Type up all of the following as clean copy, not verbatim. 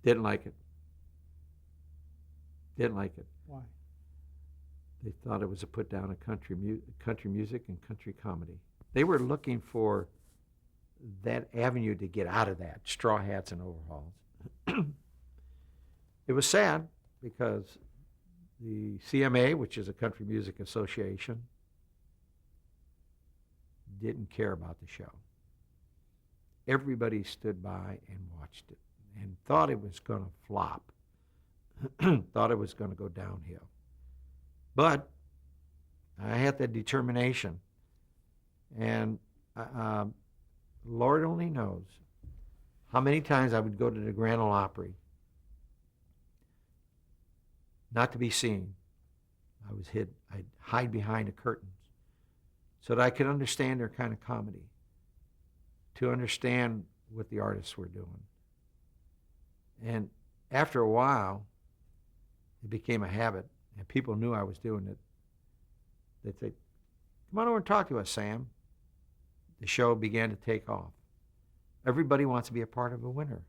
Didn't like it. Didn't like it. Why? They thought it was a put down of country music and country comedy. They were looking for that avenue to get out of that, straw hats and overalls. It was sad because the CMA, which is a country music association, didn't care about the show. Everybody stood by and watched it and thought it was going to flop, thought it was going to go downhill. But I had that determination, and Lord only knows how many times I would go to the Grand Ole Opry, not to be seen. I'd hide behind the curtains so that I could understand their kind of comedy, to understand what the artists were doing. And after a while, it became a habit, and people knew I was doing it. They'd say, "Come on over and talk to us, Sam." The show began to take off. Everybody wants to be a part of a winner.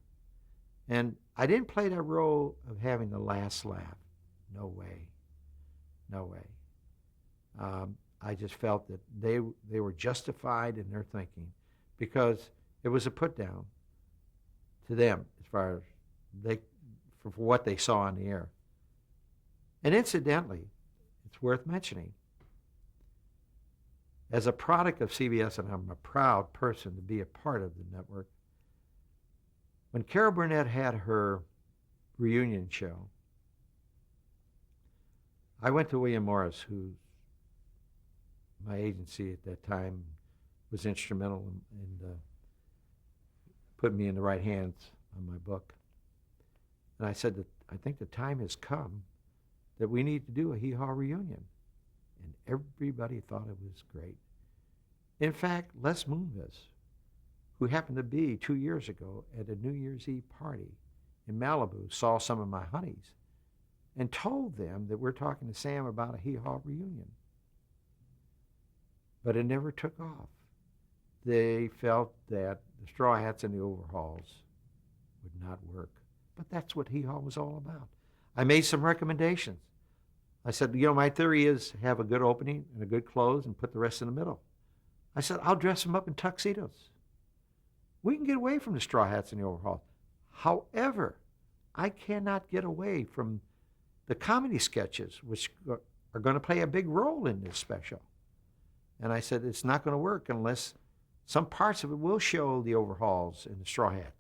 And I didn't play that role of having the last laugh. No way. No way. I just felt that they were justified in their thinking because it was a put down to them as far as for what they saw on the air. And incidentally, it's worth mentioning, as a product of CBS, and I'm a proud person to be a part of the network, when Carol Burnett had her reunion show, I went to William Morris, who my agency at that time was instrumental in putting me in the right hands on my book. And I said that I think the time has come that we need to do a Hee Haw reunion. And everybody thought it was great. In fact, Les Moonves, who happened to be 2 years ago at a New Year's Eve party in Malibu, saw some of my honeys and told them that we're talking to Sam about a Hee Haw reunion. But it never took off. They felt that the straw hats and the overalls would not work. But that's what Hee Haw was all about. I made some recommendations. I said, my theory is have a good opening and a good close and put the rest in the middle. I said, I'll dress them up in tuxedos. We can get away from the straw hats and the overalls. However, I cannot get away from the comedy sketches, which are going to play a big role in this special. And I said, it's not going to work unless some parts of it will show the overalls and the straw hat,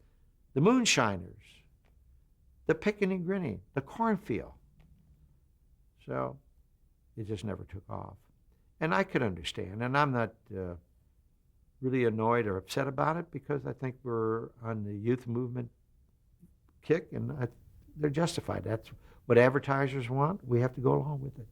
the moonshiners, the picking and grinning, the cornfield. So it just never took off. And I could understand, and I'm not really annoyed or upset about it because I think we're on the youth movement kick, and they're justified. That's what advertisers want. We have to go along with it.